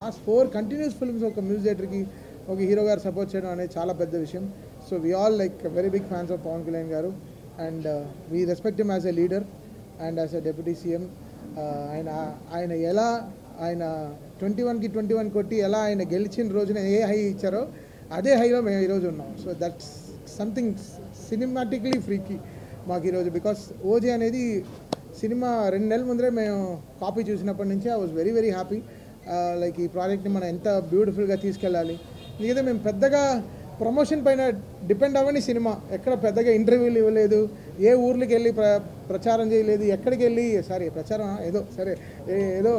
Last 4 continuous films ఒక music డైరెక్టర్కి ఒక హీరో గారు సపోర్ట్ చేయడం అనేది చాలా పెద్ద విషయం. So we all like very big fans of Pavan Kalyan garu and we respect him as a leader and as a deputy CM. ఆయన ఎలా ఆయన 21కి 21 కొట్టి ఎలా ఆయన గెలిచిన రోజున ఏ హై ఇచ్చారో అదే హైలో మేము ఈరోజు ఉన్నాం. సో దట్స్ సంథింగ్ సినిమాటిక్లీ ఫ్రీకి మాకు ఈరోజు. బికాస్ ఓజీ అనేది సినిమా 2 నెలల ముందరే మేము కాపీ చూసినప్పటి నుంచి I was very very happy. Like ఈ ప్రాజెక్ట్ని మనం ఎంత బ్యూటిఫుల్గా తీసుకెళ్ళాలి. లేదా మేము పెద్దగా ప్రమోషన్ పైన డిపెండ్ అవ్వని సినిమా, ఎక్కడ పెద్దగా ఇంటర్వ్యూలు ఇవ్వలేదు, ఏ ఊర్లకి వెళ్ళి ప్రచారం చేయలేదు, ఎక్కడికి వెళ్ళి ప్రచారం ఏదో ఏదో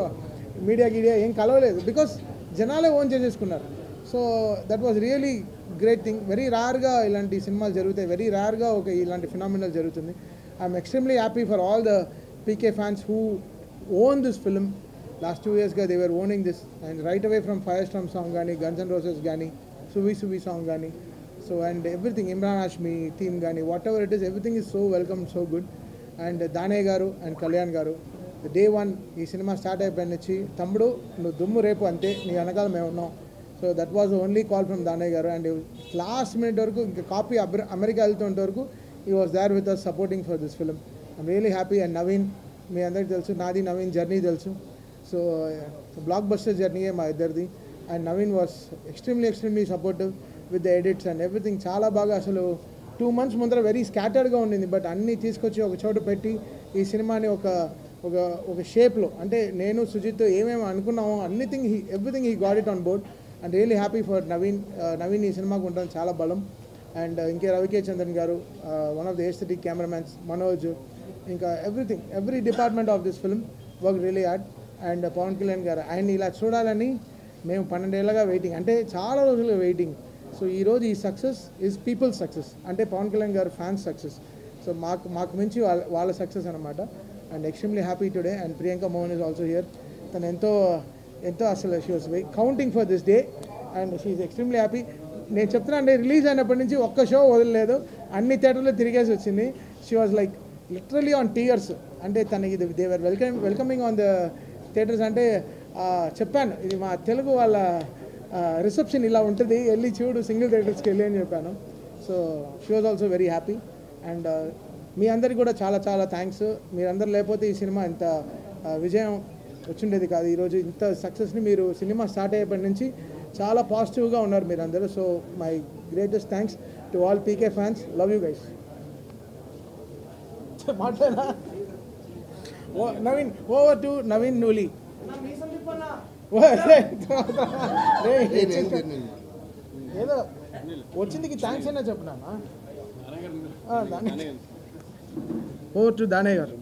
మీడియా ఏం కలవలేదు. బికాస్ జనాలే ఓన్ చేసేసుకున్నారు. So that was really great thing. Very రేర్గా ఇలాంటి సినిమాలు జరుగుతాయి, వెరీ రేర్గా ఇలాంటి ఫినామినల్ జరుగుతుంది. I'm extremely happy for all the PK fans who own this film. Last 2 yearsగా they were owning this and right away from firestorm song కానీ, guns and roses కానీ, సువి సాంగ్ కానీ, so and everything, Emraan Hashmi theme కానీ, whatever it is, everything is so welcome, so good. And Danayya garu and Kalyan గారు day 1 ఈ cinema start అయిపోయిన నుంచి, తమ్ముడు నువ్వు దుమ్ము రేపు అంతే, నీ వెనకాల మేము ఉన్నాం. So that was only call from Danayya garu. And last minute వరకు ఇంకా కాపీ అమెరికా వెళ్తుంటే వరకు ఈ was there with us supporting for this film. I'm really happy. And Naveen, మీ అందరికీ తెలుసు, నాది నవీన్ జర్నీ తెలుసు. సో బ్లాక్ బస్టర్ జర్నీయే మా ఇద్దరిది. And Naveen was extremely supportive with the edits and everything. చాలా బాగా అసలు 2 months ముందర వెరీ స్కాటర్డ్గా ఉండింది, బట్ అన్నీ తీసుకొచ్చి ఒక చోట పెట్టి ఈ సినిమాని ఒక షేప్లో, అంటే నేను సుజిత్ ఏమేమి అనుకున్నామో everything he got it on board. And really happy for Naveen ఈ సినిమాకు ఉండడం చాలా బలం. అండ్ ఇంకే Ravi K Chandran garu, one of the aesthetic cameramans, Manoj, ఇంకా every department of this film work really hard. And Pavan Kalyan garu, ఆయన ఇలా చూడాలని మేము 12 ఏళ్ళగా వెయిటింగ్, అంటే చాలా రోజులుగా వెయిటింగ్. సో ఈరోజు ఈ సక్సెస్ ఈజ్ పీపుల్స్ సక్సెస్, అంటే పవన్ కళ్యాణ్ గారు ఫ్యాన్స్ సక్సెస్. సో మాకు మించి వాళ్ళ సక్సెస్ అనమాట. And extremely happy today. And Priyanka Mohan is also here. తను ఎంతో అసలు she was counting for this day and she is extremely happy. నేను చెప్తున్నా అంటే రిలీజ్ అయినప్పటి నుంచి ఒక్క షో వదలలేదు, అన్ని థియేటర్లో తిరిగేసి వచ్చింది. She was like literally on tears. అంటే తనకి they were welcoming on the theatres. అంటే చెప్పాను, ఇది మా తెలుగు వాళ్ళ రిసెప్షన్ ఇలా ఉంటుంది, వెళ్ళి చూడు సింగిల్ థియేటర్స్కి వెళ్ళి అని చెప్పాను. So she was also very happy. And మీ అందరికీ కూడా చాలా చాలా థ్యాంక్స్. మీరందరూ లేకపోతే ఈ సినిమా ఇంత విజయం వచ్చిండేది కాదు. ఈరోజు ఇంత సక్సెస్ని మీరు సినిమా స్టార్ట్ అయ్యేప్పటి నుంచి చాలా పాజిటివ్గా ఉన్నారు మీరందరూ. So my greatest thanks to all PK fans. Love you guys. మాట్లాడా నవీన్, ఓవర్ టు నవీన్ నూలి. ఏదో వచ్చిందికి థ్యాంక్స్ అయినా చెప్పనా. ఓవర్ టు దానయ్య గారు.